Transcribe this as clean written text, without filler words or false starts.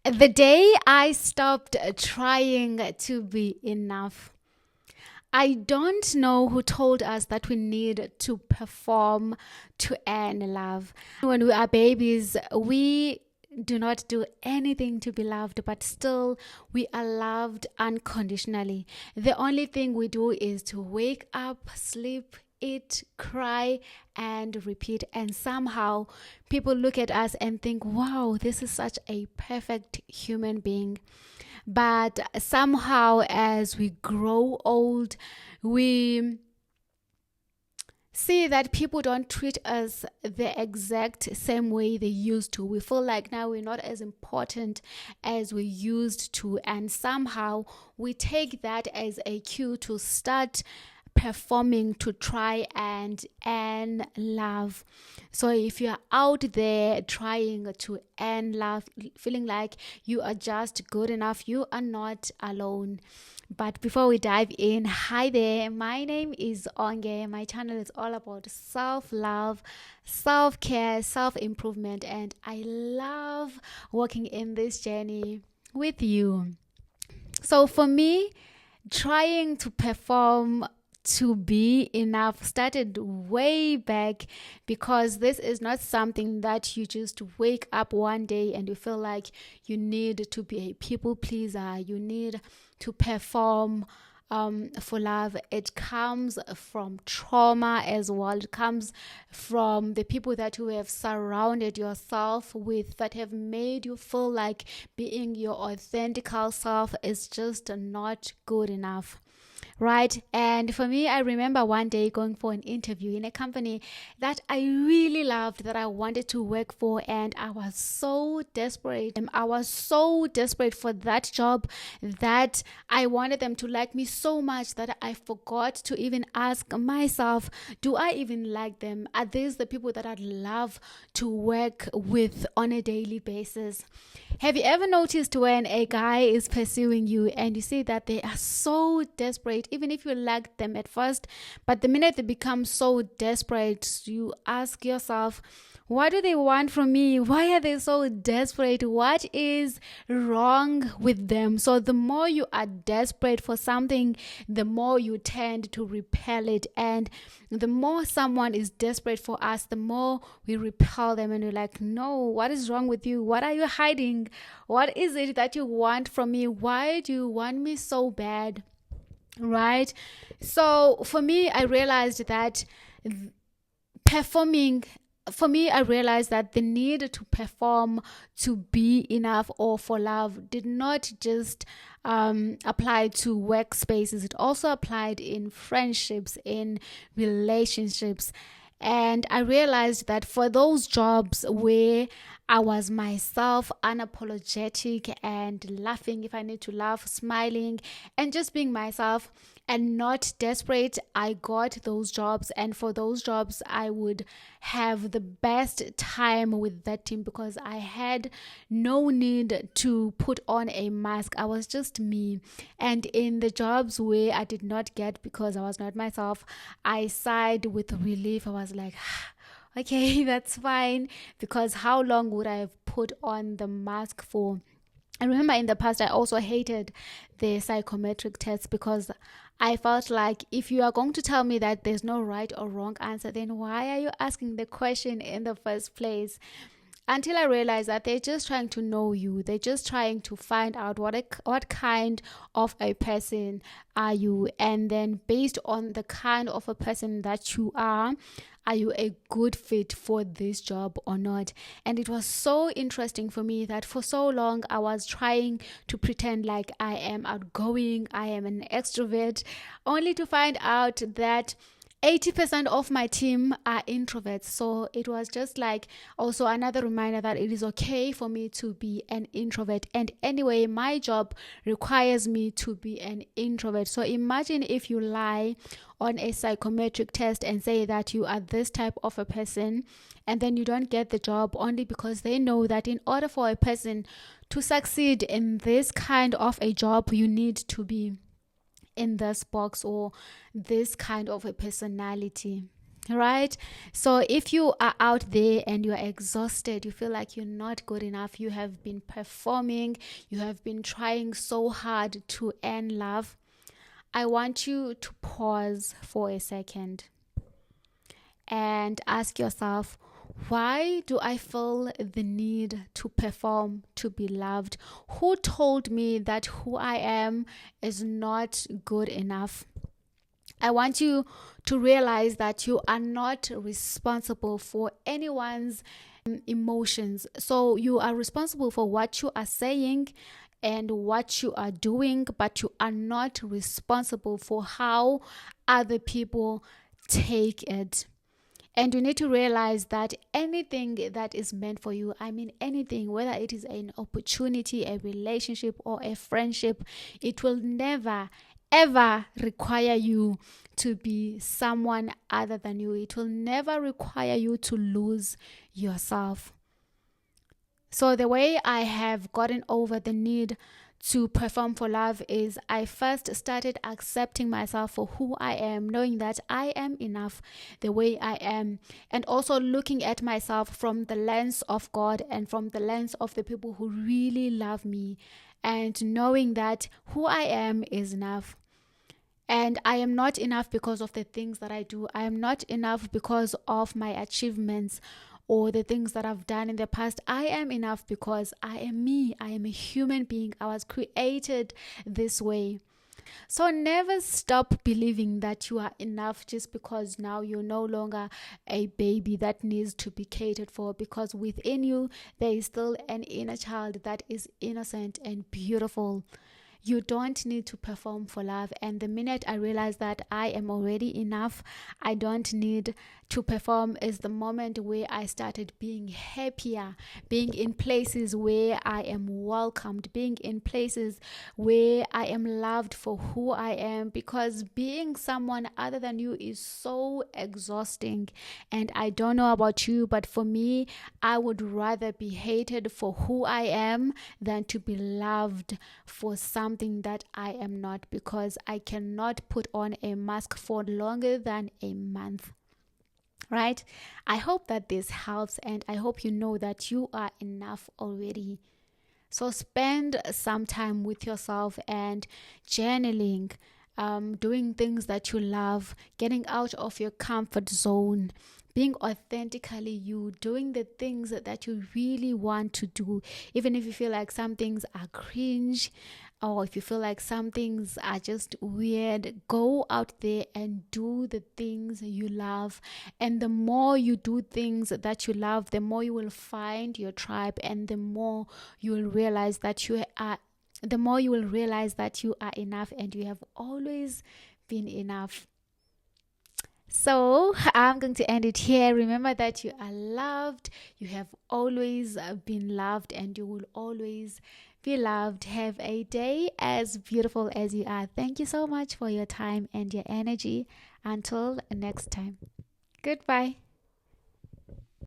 The day I stopped trying to be enough. I don't know who told us that we need to perform to earn love. When we are babies, we do not do anything to be loved, but still we are loved unconditionally. The only thing we do is to wake up, sleep, eat, cry, and repeat. And somehow people look at us and think, wow, this is such a perfect human being. But somehow, as we grow old, we see that people don't treat us the exact same way they used to. We feel like now we're not as important as we used to, and somehow we take that as a cue to start performing to try and earn love. So if you're out there trying to earn love, feeling like you are just good enough, you are not alone. But before we dive in, hi there, my name is Onge. My channel is all about self-love, self-care, self-improvement, and I love walking in this journey with you. So for me, trying to perform to be enough started way back, because this is not something that you just wake up one day and you feel like you need to be a people pleaser, you need to perform for love. It comes from trauma as well. It comes from the people that you have surrounded yourself with, that have made you feel like being your authentic self is just not good enough. Right. And for me, I remember one day going for an interview in a company that I really loved, that I wanted to work for. And I was so desperate. I was so desperate for that job that I wanted them to like me so much that I forgot to even ask myself, do I even like them? Are these the people that I'd love to work with on a daily basis? Have you ever noticed when a guy is pursuing you and you see that they are so desperate, even if you like them at first, but the minute they become so desperate, you ask yourself, what do they want from me? Why are they so desperate? What is wrong with them? So the more you are desperate for something, the more you tend to repel it. And the more someone is desperate for us, the more we repel them. And we're like, no, what is wrong with you? What are you hiding? What is it that you want from me? Why do you want me so bad? Right? So for me, I realized that performing for me, I realized that the need to perform to be enough or for love did not just apply to workspaces. It also applied in friendships, in relationships. And I realized that for those jobs where I was myself, unapologetic and laughing if I need to laugh, smiling, and just being myself and not desperate, I got those jobs. And for those jobs, I would have the best time with that team because I had no need to put on a mask. I was just me. And in the jobs where I did not get because I was not myself, I sighed with relief. I was like, okay, that's fine, because how long would I have put on the mask for? I remember in the past, I also hated the psychometric test because I felt like if you are going to tell me that there's no right or wrong answer, then why are you asking the question in the first place? Until I realized that they're just trying to know you. They're just trying to find out what kind of a person are you. And then based on the kind of a person that you are you a good fit for this job or not? And it was so interesting for me that for so long I was trying to pretend like I am outgoing, I am an extrovert, only to find out that 80% of my team are introverts. So it was just like also another reminder that it is okay for me to be an introvert. And anyway, my job requires me to be an introvert. So imagine if you lie on a psychometric test and say that you are this type of a person, and then you don't get the job only because they know that in order for a person to succeed in this kind of a job, you need to be in this box or this kind of a personality. right? So if you are out there and you're exhausted, you feel like you're not good enough, you have been performing, you have been trying so hard to earn love, I want you to pause for a second and ask yourself, why do I feel the need to perform to be loved? Who told me that who I am is not good enough? I want you to realize that you are not responsible for anyone's emotions. So you are responsible for what you are saying and what you are doing, but you are not responsible for how other people take it. And you need to realize that anything that is meant for you, I mean anything, whether it is an opportunity, a relationship, or a friendship, it will never, ever require you to be someone other than you. It will never require you to lose yourself. So the way I have gotten over the need to perform for love is I first started accepting myself for who I am, knowing that I am enough the way I am, and also looking at myself from the lens of God and from the lens of the people who really love me, and knowing that who I am is enough. And I am not enough because of the things that I do. I am not enough because of my achievements or the things that I've done in the past. I am enough because I am me. I am a human being. I was created this way. So never stop believing that you are enough just because now you're no longer a baby that needs to be catered for, because within you there is still an inner child that is innocent and beautiful. You don't need to perform for love. And the minute I realized that I am already enough, I don't need to perform, is the moment where I started being happier, being in places where I am welcomed, being in places where I am loved for who I am, because being someone other than you is so exhausting. And I don't know about you, but for me, I would rather be hated for who I am than to be loved for something that I am not, because I cannot put on a mask for longer than a month. Right? I hope that this helps, and I hope you know that you are enough already. So spend some time with yourself and journaling, doing things that you love, getting out of your comfort zone, being authentically you, doing the things that you really want to do, even if you feel like some things are cringe, or if you feel like some things are just weird. Go out there and do the things you love. And the more you do things that you love, the more you will find your tribe, and the more you will realize that you are enough, and you have always been enough. So I'm going to end it here. Remember that you are loved. You have always been loved, and you will always be loved. Have a day as beautiful as you are. Thank you so much for your time and your energy. Until next time. Goodbye.